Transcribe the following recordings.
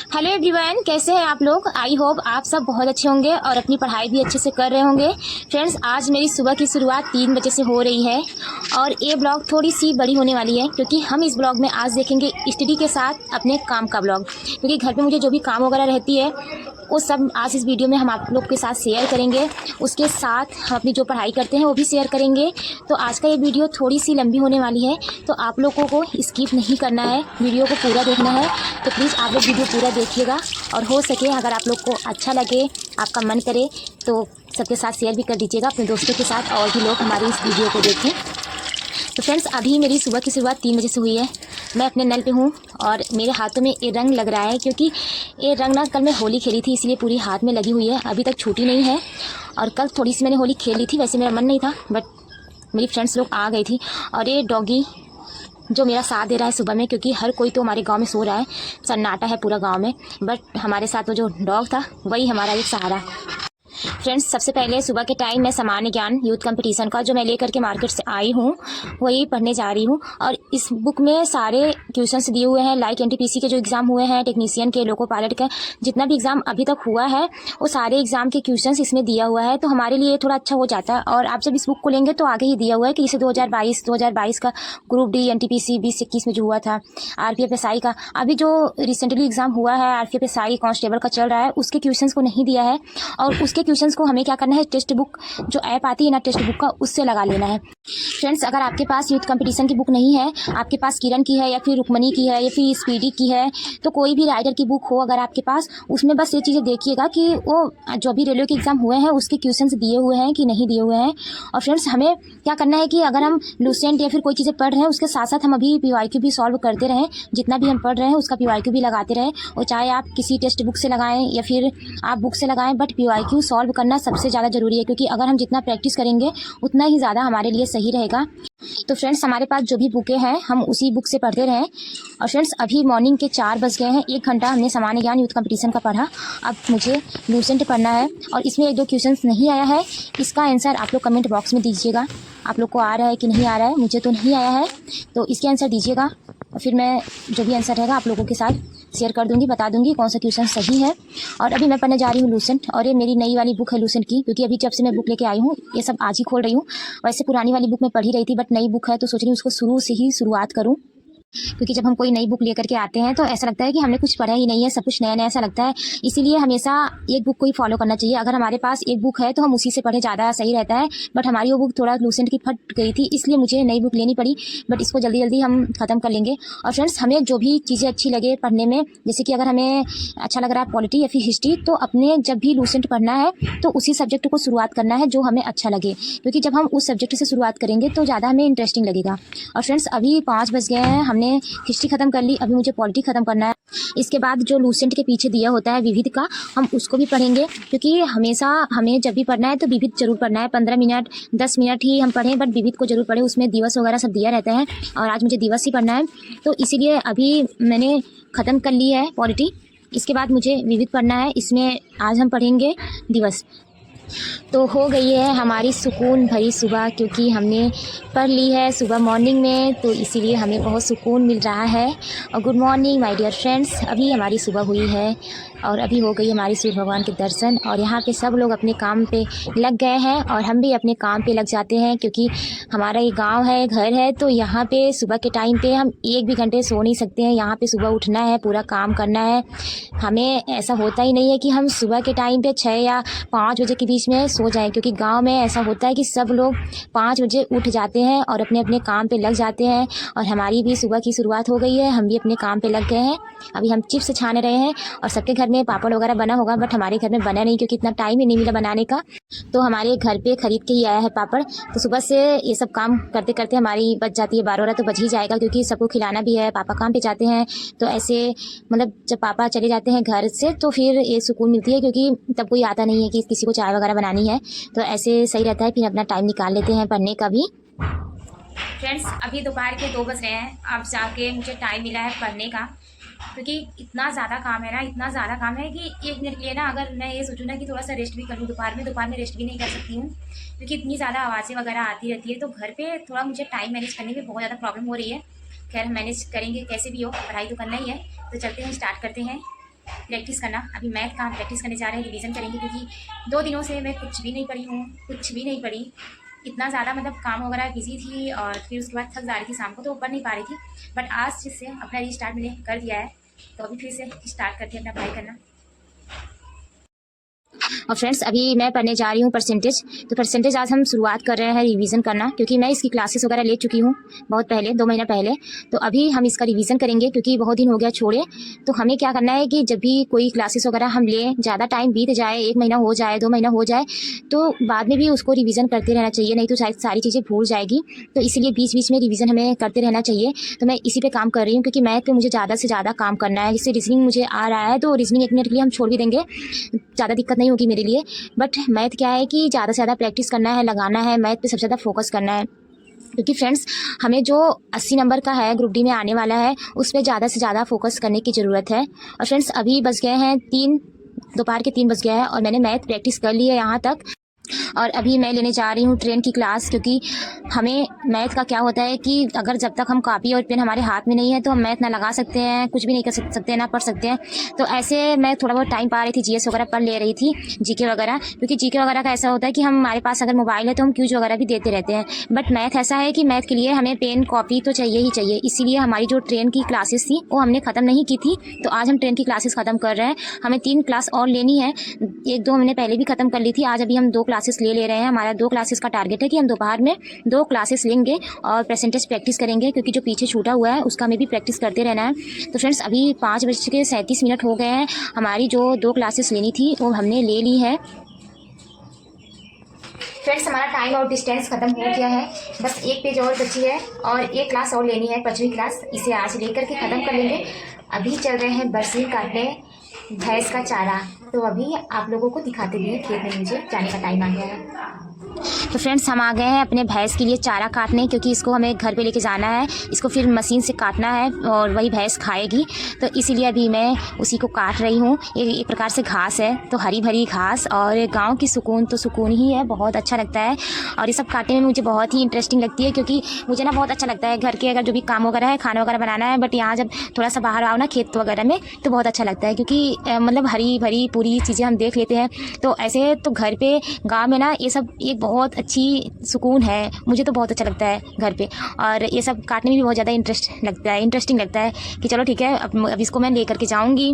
Hello everyone, कैसे हैं आप लोग। आई होप आप सब बहुत अच्छे होंगे और अपनी पढ़ाई भी अच्छे से कर रहे होंगे। फ्रेंड्स, आज मेरी सुबह की शुरुआत 3 बजे से हो रही है और ये ब्लॉग थोड़ी सी बड़ी होने वाली है क्योंकि हम इस ब्लॉग में आज देखेंगे स्टडी के साथ अपने काम का ब्लॉग। क्योंकि घर पे मुझे जो भी काम वगैरह रहती है वो सब आज इस वीडियो में हम आप लोग के साथ शेयर करेंगे। उसके साथ हम अपनी जो पढ़ाई करते हैं वो भी शेयर करेंगे। तो आज का ये वीडियो थोड़ी सी लंबी होने वाली है, तो आप लोगों को स्किप नहीं करना है, वीडियो को पूरा देखना है। तो प्लीज़ आप लोग वीडियो पूरा देखिएगा और हो सके अगर आप लोग को अच्छा लगे, आपका मन करे तो सबके साथ शेयर भी कर दीजिएगा अपने दोस्तों के साथ, और भी लोग हमारी इस वीडियो को देखें। तो फ्रेंड्स, अभी मेरी सुबह की शुरुआत 3 बजे से हुई है। मैं अपने नल पे हूँ और मेरे हाथों में ये रंग लग रहा है क्योंकि ये रंग ना कल मैं होली खेली थी, इसलिए पूरी हाथ में लगी हुई है, अभी तक छूटी नहीं है। और कल थोड़ी सी मैंने होली खेल ली थी, वैसे मेरा मन नहीं था बट मेरी फ्रेंड्स लोग आ गई थी। और ये डॉगी जो मेरा साथ दे रहा है सुबह में, क्योंकि हर कोई तो हमारे गांव में सो रहा है, सन्नाटा है पूरा गांव में, बट हमारे साथ वो जो डॉग था वही हमारा एक सहारा। फ्रेंड्स, सबसे पहले सुबह के टाइम मैं सामान्य ज्ञान यूथ कंपटीशन का जो मैं लेकर के मार्केट से आई हूँ वही पढ़ने जा रही हूँ। और इस बुक में सारे क्वेश्चंस दिए हुए हैं, लाइक एनटीपीसी के जो एग्ज़ाम हुए हैं, टेक्नीशियन के, लोको पायलट का, जितना भी एग्ज़ाम अभी तक हुआ है वो सारे एग्ज़ाम के क्वेश्चंस इसमें दिया हुआ है। तो हमारे लिए थोड़ा अच्छा हो जाता है। और आप जब इस बुक को लेंगे तो आगे ही दिया हुआ है कि इसे 2022 का ग्रुप डी एनटीपीसी 2021 में जो हुआ था, आरपीएफएसआई का अभी जो रिसेंटली एग्ज़ाम हुआ है आरपीएफएसआई कांस्टेबल का चल रहा है, उसके क्वेश्चंस को नहीं दिया है। और उसके क्वेश्चंस को हमें क्या करना है, टेक्स्ट बुक जो ऐप आती है ना टेक्स्ट बुक का, उससे लगा लेना है। फ्रेंड्स, अगर आपके पास यूथ कंपटीशन की बुक नहीं है, आपके पास किरण की है या फिर रुक्मणी की है या फिर स्पीडी की है, तो कोई भी राइटर की बुक हो अगर आपके पास, उसमें बस ये चीज़ें देखिएगा कि वो जो भी रेलवे के एग्जाम हुए हैं उसके क्वेश्चंस दिए हुए हैं कि नहीं दिए हुए हैं। और फ्रेंड्स, हमें क्या करना है कि अगर हम लूसेंट या फिर कोई चीज़ें पढ़ रहे हैं उसके साथ साथ हम अभी पीवाईक्यू भी सॉल्व करते रहें, जितना भी हम पढ़ रहे हैं उसका पीवाईक्यू भी लगाते रहें। और चाहे आप किसी टेक्स्ट बुक से लगाएं या फिर आप बुक से लगाएं, बट पीवाईक्यू सॉल्व करना सबसे ज़्यादा ज़रूरी है, क्योंकि अगर हम जितना प्रैक्टिस करेंगे उतना ही ज़्यादा हमारे लिए सही रहेगा। तो फ्रेंड्स, हमारे पास जो भी बुकें हैं हम उसी बुक से पढ़ते रहें। और फ्रेंड्स, अभी मॉर्निंग के 4 बज गए हैं, 1 घंटा हमने सामान्य ज्ञान यूथ कंपटीशन का पढ़ा। अब मुझे लूसेंट पढ़ना है और इसमें 1-2 क्वेश्चंस नहीं आया है, इसका आंसर आप लोग कमेंट बॉक्स में दीजिएगा। आप लोग को आ रहा है कि नहीं आ रहा है, मुझे तो नहीं आया है, तो इसके आंसर दीजिएगा और फिर मैं जो भी आंसर रहेगा आप लोगों के साथ शेयर कर दूंगी, बता दूंगी कौन सा क्वेश्चन सही है। और अभी मैं पढ़ने जा रही हूँ लूसेंट, और ये मेरी नई वाली बुक है लूसेंट की, क्योंकि अभी जब से मैं बुक लेके आई हूँ ये सब आज ही खोल रही हूँ। वैसे पुरानी वाली बुक मैं पढ़ ही रही थी, बट नई बुक है तो सोच रही हूँ उसको शुरू से ही शुरुआत करूँ, क्योंकि जब हम कोई नई बुक लेकर के आते हैं तो ऐसा लगता है कि हमने कुछ पढ़ा ही नहीं है, सब कुछ नया नया ऐसा लगता है। इसीलिए हमेशा एक बुक को ही फॉलो करना चाहिए। अगर हमारे पास एक बुक है तो हम उसी से पढ़े, ज़्यादा सही रहता है। बट हमारी वो बुक थोड़ा लूसेंट की फट गई थी, इसलिए मुझे नई बुक लेनी पड़ी, बट इसको जल्दी जल्दी हम ख़त्म कर लेंगे। और फ्रेंड्स, हमें जो भी चीज़ें अच्छी लगे पढ़ने में, जैसे कि अगर हमें अच्छा लग रहा है पॉलिटी या फिर हिस्ट्री, तो अपने जब भी लूसेंट पढ़ना है तो उसी सब्जेक्ट को शुरुआत करना है जो हमें अच्छा लगे, क्योंकि जब हम उस सब्जेक्ट से शुरुआत करेंगे तो ज़्यादा हमें इंटरेस्टिंग लगेगा। और फ्रेंड्स, अभी 5 बज गए हैं, हमने हिस्ट्री खत्म कर ली, अभी मुझे पॉलिटी खत्म करना है। इसके बाद जो लूसेंट के पीछे दिया होता है विविध का, हम उसको भी पढ़ेंगे, क्योंकि हमेशा हमें जब भी पढ़ना है तो विविध जरूर पढ़ना है। 15 मिनट 10 मिनट ही हम पढ़ें, बट विविध को जरूर पढ़ें, उसमें दिवस वगैरह सब दिया रहता है और आज मुझे दिवस ही पढ़ना है, तो इसीलिए अभी मैंने ख़त्म कर ली है पॉलिटी। इसके बाद मुझे विविध पढ़ना है, इसमें आज हम पढ़ेंगे दिवस। तो हो गई है हमारी सुकून भरी सुबह, क्योंकि हमने पढ़ ली है सुबह मॉर्निंग में, तो इसीलिए हमें बहुत सुकून मिल रहा है। और good morning my dear friends, अभी हमारी सुबह हुई है और अभी हो गई हमारी सूर्य भगवान के दर्शन, और यहाँ पे सब लोग अपने काम पे लग गए हैं और हम भी अपने काम पे लग जाते हैं, क्योंकि हमारा ये गांव है, घर है, तो यहाँ पे सुबह के टाइम पे हम एक भी घंटे सो नहीं सकते हैं। यहाँ पे सुबह उठना है, पूरा काम करना है। हमें ऐसा होता ही नहीं है कि हम सुबह के टाइम पे 6 या 5 बजे के बीच में सो जाएं, क्योंकि गांव में ऐसा होता है कि सब लोग 5 बजे उठ जाते हैं और अपने अपने काम पे लग जाते हैं। और हमारी भी सुबह की शुरुआत हो गई है, हम भी अपने काम पे लग गए हैं। अभी हम चिप्स छाने रहे हैं और सबके घर में पापड़ वगैरह बना होगा, बट हमारे घर में बना नहीं, क्योंकि इतना टाइम ही नहीं मिला बनाने का, तो हमारे घर पे खरीद के ही आया है पापड़। तो सुबह से ये सब काम करते करते हमारी बच जाती है 12 तो बज ही जाएगा, क्योंकि सबको खिलाना भी है, पापा काम पे जाते हैं। तो ऐसे मतलब जब पापा चले जाते हैं घर से तो फिर ये सुकून मिलती है, क्योंकि तब कोई आता नहीं है कि किसी को चाय वगैरह बनानी है, तो ऐसे सही रहता है। फिर अपना टाइम निकाल लेते हैं पढ़ने का भी। फ्रेंड्स, अभी दोपहर के 2 बज रहे हैं, अब जाके मुझे टाइम मिला है पढ़ने का, क्योंकि इतना ज़्यादा काम है ना, इतना ज़्यादा काम है कि 1 मिनट के लिए ना अगर मैं ये सोचूँ ना कि थोड़ा सा रेस्ट भी कर लूँ दोपहर में रेस्ट भी नहीं कर सकती हूँ, क्योंकि इतनी ज़्यादा आवाज़ें वगैरह आती रहती है। तो घर पे थोड़ा मुझे टाइम मैनेज करने में बहुत ज़्यादा प्रॉब्लम हो रही है। खैर, मैनेज करेंगे कैसे भी हो, पढ़ाई तो करना ही है। तो चलते हैं, स्टार्ट करते हैं। प्रैक्टिस करना। अभी मैथ का हम प्रैक्टिस करने जा रहे हैं, रिवीजन करेंगे, क्योंकि 2 दिनों से मैं कुछ भी नहीं पढ़ी हूँ, कुछ भी नहीं पढ़ी। इतना ज़्यादा मतलब काम वगैरह बिजी थी और फिर उसके बाद थक जा रही थी शाम को, तो पढ़ नहीं पा रही थी। बट आज जिससे अपना रीस्टार्ट मैंने कर दिया है, तो अभी फिर से स्टार्ट करते हैं अपना पढ़ाई करना। और फ्रेंड्स अभी मैं पढ़ने जा रही हूँ परसेंटेज। तो परसेंटेज आज हम शुरुआत कर रहे हैं रिवीजन करना, क्योंकि मैं इसकी क्लासेस वगैरह ले चुकी हूँ बहुत पहले, 2 महीना पहले। तो अभी हम इसका रिवीजन करेंगे, क्योंकि बहुत दिन हो गया छोड़े। तो हमें क्या करना है कि जब भी कोई क्लासेस वगैरह हम लें, ज़्यादा टाइम बीत जाए, 1 महीना हो जाए, 2 महीना हो जाए, तो बाद में भी उसको रिवीजन करते रहना चाहिए, नहीं तो शायद सारी चीज़ें भूल जाएगी। तो इसीलिए बीच बीच में रिवीजन हमें करते रहना चाहिए। तो मैं इसी पे काम कर रही हूँ, क्योंकि मैथ पे मुझे ज़्यादा से ज़्यादा काम करना है। जिससे रीजनिंग मुझे आ रहा है, तो रीजनिंग 1 मिनट के लिए हम छोड़ भी देंगे, ज़्यादा दिक्कत नहीं होगी मेरे लिए। बट मैथ क्या है कि ज़्यादा से ज़्यादा प्रैक्टिस करना है, लगाना है, मैथ पे सबसे ज़्यादा फोकस करना है। क्योंकि फ्रेंड्स हमें जो 80 नंबर का है, ग्रुप डी में आने वाला है, उस पर ज़्यादा से ज़्यादा फोकस करने की ज़रूरत है। और फ्रेंड्स अभी बज गए हैं 3, दोपहर के 3 बज गया है, और मैंने मैथ प्रैक्टिस कर ली है यहाँ तक। और अभी मैं लेने जा रही हूँ ट्रेन की क्लास, क्योंकि हमें मैथ का क्या होता है कि अगर जब तक हम कॉपी और पेन हमारे हाथ में नहीं है, तो हम मैथ ना लगा सकते हैं, कुछ भी नहीं कर सकते हैं, ना पढ़ सकते हैं। तो ऐसे मैं थोड़ा बहुत टाइम पा रही थी, जीएस वगैरह पढ़ ले रही थी, जीके वगैरह। क्योंकि जीके वगैरह का ऐसा होता है कि हमारे पास अगर मोबाइल है तो हम क्यूज वगैरह भी देते रहते हैं। बट मैथ ऐसा है कि मैथ के लिए हमें पेन कॉपी तो चाहिए ही चाहिए। इसीलिए हमारी जो ट्रेन की क्लासेस थी वो हमने ख़त्म नहीं की थी, तो आज हम ट्रेन की क्लासेस ख़त्म कर रहे हैं। हमें 3 क्लास और लेनी है, 1-2 हमने पहले भी ख़त्म कर ली थी। आज अभी हम 2 क्लासेस ले रहे हैं। हमारा 2 क्लासेस का टारगेट है कि हम दोपहर में 2 क्लासेस लेंगे और परसेंटेज प्रैक्टिस करेंगे, क्योंकि जो पीछे छूटा हुआ है उसका हमें भी प्रैक्टिस करते रहना है। तो फ्रेंड्स अभी 5:37 हो गए हैं। हमारी जो 2 क्लासेस लेनी थी वो हमने ले ली है। फ्रेंड्स हमारा टाइम और डिस्टेंस खत्म हो गया है, बस 1 पेज और बची है और 1 क्लास और लेनी है, 5वीं क्लास। इसे आज लेकर के ख़त्म कर लेंगे। अभी चल रहे हैं बरसीन काटने भैंस का चारा, तो अभी आप लोगों को दिखाते हुए खेत में मुझे जाने का टाइम आ गया है। तो फ्रेंड्स हम आ गए हैं अपने भैंस के लिए चारा काटने, क्योंकि इसको हमें घर पे लेके जाना है, इसको फिर मशीन से काटना है और वही भैंस खाएगी। तो इसीलिए अभी मैं उसी को काट रही हूँ। ये एक प्रकार से घास है, तो हरी भरी घास, और गांव की सुकून तो सुकून ही है, बहुत अच्छा लगता है। और ये सब काटने में मुझे बहुत ही इंटरेस्टिंग लगती है, क्योंकि मुझे ना बहुत अच्छा लगता है घर के अगर जो भी काम वगैरह है, खाना वगैरह बनाना है। बट यहाँ जब थोड़ा सा बाहर आओ ना खेत वगैरह में, तो बहुत अच्छा लगता है, क्योंकि मतलब हरी भरी पूरी चीज़ें हम देख लेते हैं। तो ऐसे तो घर पे गाँव में ना ये सब एक बहुत अच्छी सुकून है, मुझे तो बहुत अच्छा लगता है घर पे। और ये सब काटने में भी बहुत ज़्यादा इंटरेस्टिंग लगता है कि चलो ठीक है, अब इसको मैं लेकर के जाऊँगी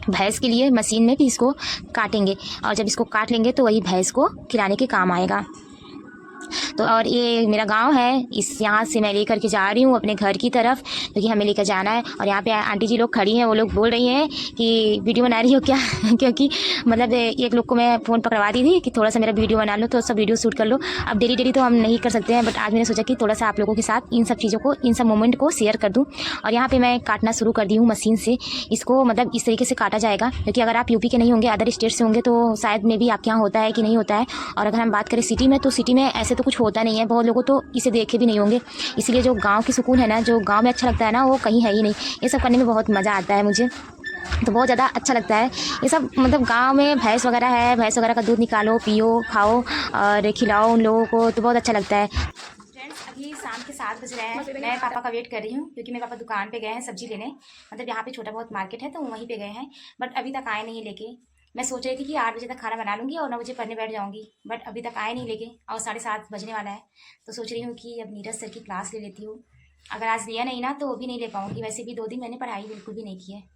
भैंस के लिए मशीन में, फिर इसको काटेंगे, और जब इसको काट लेंगे तो वही भैंस को खिलाने के काम आएगा। तो और ये मेरा गांव है, यहाँ से मैं लेकर के जा रही हूँ अपने घर की तरफ, क्योंकि हमें लेकर जाना है। और यहाँ पे आंटी जी लोग खड़ी हैं, वो लोग बोल रही हैं कि वीडियो बना रही हो क्या क्योंकि मतलब एक लोग को मैं फ़ोन पकड़वा दी थी कि थोड़ा सा मेरा वीडियो बना लो, तो सब वीडियो शूट कर लो। अब डेली तो हम नहीं कर सकते हैं, बट आज मैंने सोचा कि थोड़ा सा आप लोगों के साथ इन सब चीज़ों को, इन सब मोमेंट को शेयर कर दूँ। और यहाँ पर मैं काटना शुरू कर दी हूँ मशीन से। इसको मतलब इस तरीके से काटा जाएगा, क्योंकि अगर आप यूपी के नहीं होंगे, अदर स्टेट से होंगे, तो शायद में भी आपके यहाँ होता है कि नहीं होता है। और अगर हम बात करें सिटी में, तो सिटी में ऐसे तो कुछ होता नहीं है, बहुत लोगों तो इसे देखे भी नहीं होंगे। इसलिए जो गांव की सुकून है ना, जो गांव में अच्छा लगता है ना, वो कहीं है ही नहीं। ये सब करने में बहुत मज़ा आता है मुझे, तो बहुत ज़्यादा अच्छा लगता है ये सब। मतलब गांव में भैंस वगैरह है, भैंस वगैरह का दूध निकालो, पियो, खाओ और खिलाओ उन लोगों को, तो बहुत अच्छा लगता है। फ्रेंड्स अभी शाम के 7 बज रहे हैं, मैं पापा का वेट कर रही हूँ, क्योंकि मेरे पापा दुकान पे गए हैं सब्जी लेने। मतलब यहाँ पे छोटा बहुत मार्केट है, तो वहीं पे गए हैं, बट अभी तक आए नहीं लेके। मैं सोच रही थी कि 8 बजे तक खाना बना लूँगी और 9 बजे पढ़ने बैठ जाऊँगी, बट अभी तक आए नहीं लेके, और 7:30 बजने वाला है। तो सोच रही हूँ कि अब नीरज सर की क्लास ले लेती हूँ। अगर आज लिया नहीं ना, तो वो भी नहीं ले पाऊँगी। वैसे भी 2 दिन मैंने पढ़ाई बिल्कुल भी नहीं की है।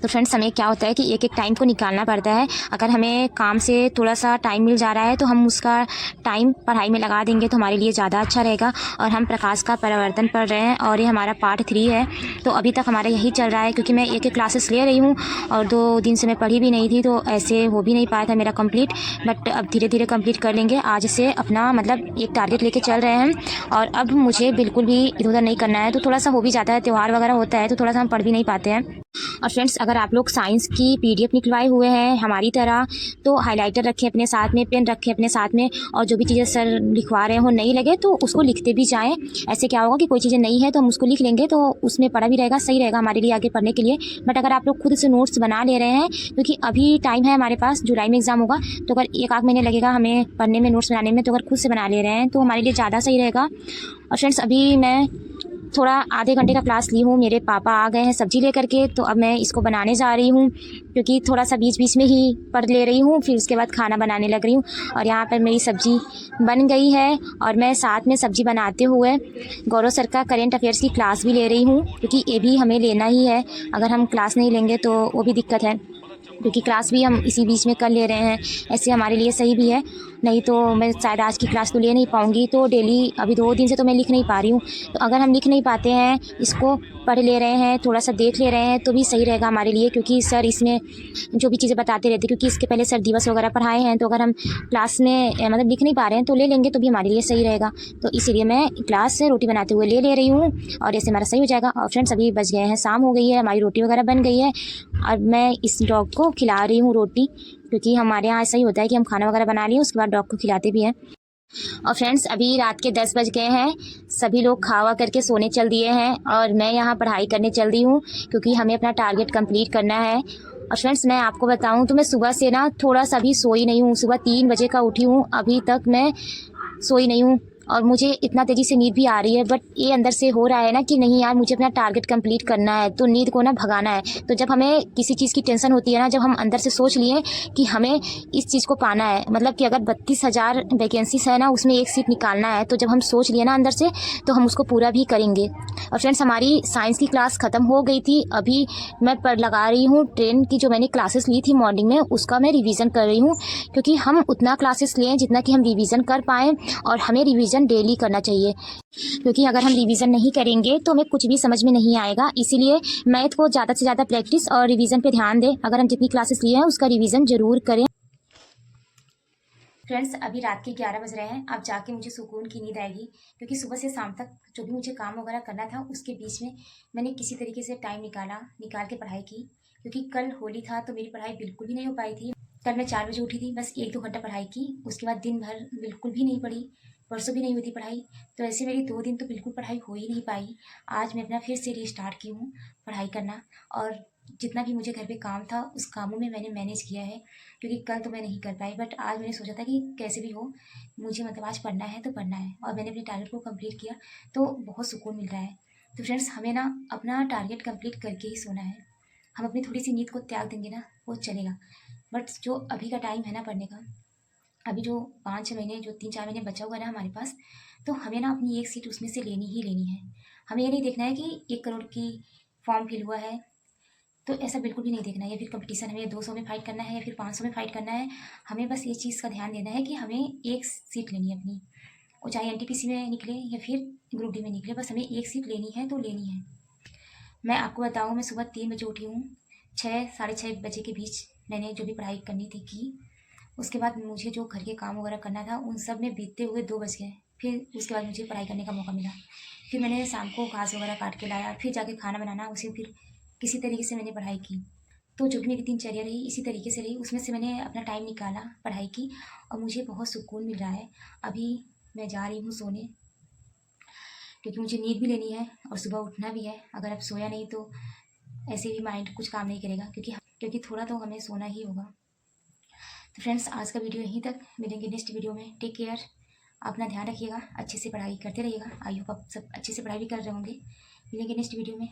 तो फ्रेंड्स हमें क्या होता है कि एक टाइम को निकालना पड़ता है। अगर हमें काम से थोड़ा सा टाइम मिल जा रहा है, तो हम उसका टाइम पढ़ाई में लगा देंगे, तो हमारे लिए ज़्यादा अच्छा रहेगा। और हम प्रकाश का परिवर्तन पढ़ रहे हैं, और ये हमारा पार्ट 3 है। तो अभी तक हमारा यही चल रहा है, क्योंकि मैं एक क्लासेस ले रही हूँ और 2 दिन से मैं पढ़ी भी नहीं थी, तो ऐसे हो भी नहीं पाया था मेरा कंप्लीट। बट अब धीरे धीरे कंप्लीट कर लेंगे। आज से अपना मतलब एक टारगेट लेके चल रहे हैं, और अब मुझे बिल्कुल भी इधर उधर नहीं करना है। तो थोड़ा सा हो भी जाता है, त्यौहार वगैरह होता है, तो थोड़ा सा हम पढ़ भी नहीं पाते हैं। और फ्रेंड्स अगर आप लोग साइंस की PDF निकलवाए हुए हैं हमारी तरह, तो हाइलाइटर रखें अपने साथ में, पेन रखें अपने साथ में, और जो भी चीज़ें सर लिखवा रहे हो नहीं लगे तो उसको लिखते भी जाएं। ऐसे क्या होगा कि कोई चीज़ें नहीं है तो हम उसको लिख लेंगे, तो उसमें पढ़ा भी रहेगा, सही रहेगा हमारे लिए आगे पढ़ने के लिए। बट अगर आप लोग खुद से नोट्स बना ले रहे हैं, क्योंकि अभी टाइम है हमारे पास, जुलाई में एग्ज़ाम होगा, तो अगर 1 आध महीने लगेगा हमें पढ़ने में, नोट्स बनाने में, तो अगर खुद से बना ले रहे हैं तो हमारे लिए ज़्यादा सही रहेगा। और फ्रेंड्स अभी मैं थोड़ा आधे घंटे का क्लास ली हूँ, मेरे पापा आ गए हैं सब्जी लेकर के, तो अब मैं इसको बनाने जा रही हूँ क्योंकि थोड़ा सा बीच बीच में ही पढ़ ले रही हूँ, फिर उसके बाद खाना बनाने लग रही हूँ। और यहाँ पर मेरी सब्जी बन गई है और मैं साथ में सब्जी बनाते हुए गौरव सर का करेंट अफेयर्स की क्लास भी ले रही हूँ, क्योंकि ये भी हमें लेना ही है। अगर हम क्लास नहीं लेंगे तो वो भी दिक्कत है, क्योंकि क्लास भी हम इसी बीच में कर ले रहे हैं। ऐसे हमारे लिए सही भी है, नहीं तो मैं शायद आज की क्लास तो ले नहीं पाऊँगी। तो डेली अभी 2 दिन से तो मैं लिख नहीं पा रही हूँ, तो अगर हम लिख नहीं पाते हैं, इसको पढ़ ले रहे हैं, थोड़ा सा देख ले रहे हैं, तो भी सही रहेगा हमारे लिए, क्योंकि सर इसमें जो भी चीज़ें बताते रहते हैं, क्योंकि इसके पहले सर दिवस वगैरह पढ़ाए हैं। तो अगर हम क्लास में मतलब लिख नहीं पा रहे हैं तो ले लेंगे, तो भी हमारे लिए सही रहेगा। तो इसीलिए मैं क्लास से रोटी बनाते हुए ले रही हूँ और ऐसे हमारा सही हो जाएगा। और फ्रेंड्स अभी बज गए हैं, शाम हो गई है, हमारी रोटी वगैरह बन गई है और मैं इस डॉग को खिला रही हूँ रोटी, क्योंकि हमारे यहाँ ऐसा ही होता है कि हम खाना वगैरह बना लिए उसके बाद डॉग को खिलाते भी हैं। और फ्रेंड्स अभी रात के 10 बज गए हैं, सभी लोग खावा करके सोने चल दिए हैं और मैं यहाँ पढ़ाई करने चल रही हूँ, क्योंकि हमें अपना टारगेट कंप्लीट करना है। और फ्रेंड्स मैं आपको बताऊँ तो मैं सुबह से ना थोड़ा सा भी सोई नहीं हूँ, सुबह 3 बजे का उठी हूँ, अभी तक मैं सोई नहीं हूँ और मुझे इतना तेज़ी से नींद भी आ रही है। बट ये अंदर से हो रहा है ना कि नहीं यार, मुझे अपना टारगेट कंप्लीट करना है, तो नींद को ना भगाना है। तो जब हमें किसी चीज़ की टेंशन होती है ना, जब हम अंदर से सोच लिए कि हमें इस चीज़ को पाना है, मतलब कि अगर 32,000 वैकेंसीज है ना, उसमें एक सीट निकालना है, तो जब हम सोच लिए ना अंदर से, तो हम उसको पूरा भी करेंगे। और फ्रेंड्स हमारी साइंस की क्लास ख़त्म हो गई थी, अभी मैं पढ़ लगा रही हूँ ट्रेन की, जो मैंने क्लासेस ली थी मॉर्निंग में, उसका मैं रिवीजन कर रही हूँ, क्योंकि हम उतना क्लासेस लें जितना कि हम रिवीजन कर पाएँ। और हमें रिवीजन डेली करना चाहिए, क्योंकि अगर हम रिवीजन नहीं करेंगे तो हमें कुछ भी समझ में नहीं आएगा। इसीलिए मैथ को ज़्यादा से ज़्यादा प्रैक्टिस और रिवीजन पे ध्यान दें। अगर हम जितनी क्लासेस लिए हैं उसका रिवीजन ज़रूर करें। फ्रेंड्स अभी रात के 11 बज रहे हैं, अब जाके मुझे सुकून की नींद आएगी, क्योंकि सुबह से शाम तक जो भी मुझे काम वगैरह करना था उसके बीच में मैंने किसी तरीके से टाइम निकाल के पढ़ाई की, क्योंकि कल होली था तो मेरी पढ़ाई बिल्कुल भी नहीं हो पाई थी। कल मैं 4 बजे उठी थी, बस 1-2 घंटा पढ़ाई की, उसके बाद दिन भर बिल्कुल भी नहीं पढ़ी, परसों भी नहीं हुई थी पढ़ाई। तो ऐसे मेरी 2 दिन तो बिल्कुल पढ़ाई हो ही नहीं पाई। आज मैं अपना फिर से रीस्टार्ट की हूँ पढ़ाई करना, और जितना भी मुझे घर पे काम था उस कामों में मैंने मैनेज किया है, क्योंकि कल तो मैं नहीं कर पाई। बट आज मैंने सोचा था कि कैसे भी हो मुझे मतलब आज पढ़ना है तो पढ़ना है, और मैंने अपने टारगेट को कंप्लीट किया, तो बहुत सुकून मिल रहा है। तो फ्रेंड्स हमें ना अपना टारगेट कंप्लीट करके ही सोना है। हम अपनी थोड़ी सी नींद को त्याग देंगे ना, वो चलेगा। बट जो अभी का टाइम है ना पढ़ने का, अभी जो 5-6 महीने, जो 3-4 महीने बचा हुआ है ना हमारे पास, तो हमें ना अपनी एक सीट उसमें से लेनी ही लेनी है। हमें ये नहीं देखना है कि 1 करोड़ की फॉर्म फिल हुआ है, तो ऐसा बिल्कुल भी नहीं देखना है, या फिर कंपटीशन हमें 200 में फाइट करना है या फिर 500 में फाइट करना है। हमें बस ये चीज़ का ध्यान देना है कि हमें एक सीट लेनी है अपनी, वो चाहे एनटीपीसी में निकले या फिर ग्रुप डी में निकले, बस हमें एक सीट लेनी है तो लेनी है। मैं आपको बताऊँ, मैं सुबह 3 बजे उठी हूँ, 6-6:30 बजे के बीच मैंने जो भी पढ़ाई करनी थी की। उसके बाद मुझे जो घर के काम वगैरह करना था उन सब में बीतते हुए 2 बज गए। फिर उसके बाद मुझे पढ़ाई करने का मौका मिला। फिर मैंने शाम को घास वगैरह काट के लाया, फिर जाके खाना बनाना, उसे फिर किसी तरीके से मैंने पढ़ाई की। तो जो भी मेरी दिनचर्या रही इसी तरीके से रही, उसमें से मैंने अपना टाइम निकाला पढ़ाई की, और मुझे बहुत सुकून मिल रहा है। अभी मैं जा रही हूँ सोने, क्योंकि मुझे नींद भी लेनी है और सुबह उठना भी है। अगर अब सोया नहीं तो ऐसे भी माइंड कुछ काम नहीं करेगा, क्योंकि थोड़ा तो हमें सोना ही होगा। तो फ्रेंड्स आज का वीडियो यहीं तक, मिलेंगे नेक्स्ट वीडियो में। टेक केयर, अपना ध्यान रखिएगा, अच्छे से पढ़ाई करते रहिएगा। आई होप आप सब अच्छे से पढ़ाई भी कर रहे होंगे। मिलेंगे नेक्स्ट वीडियो में।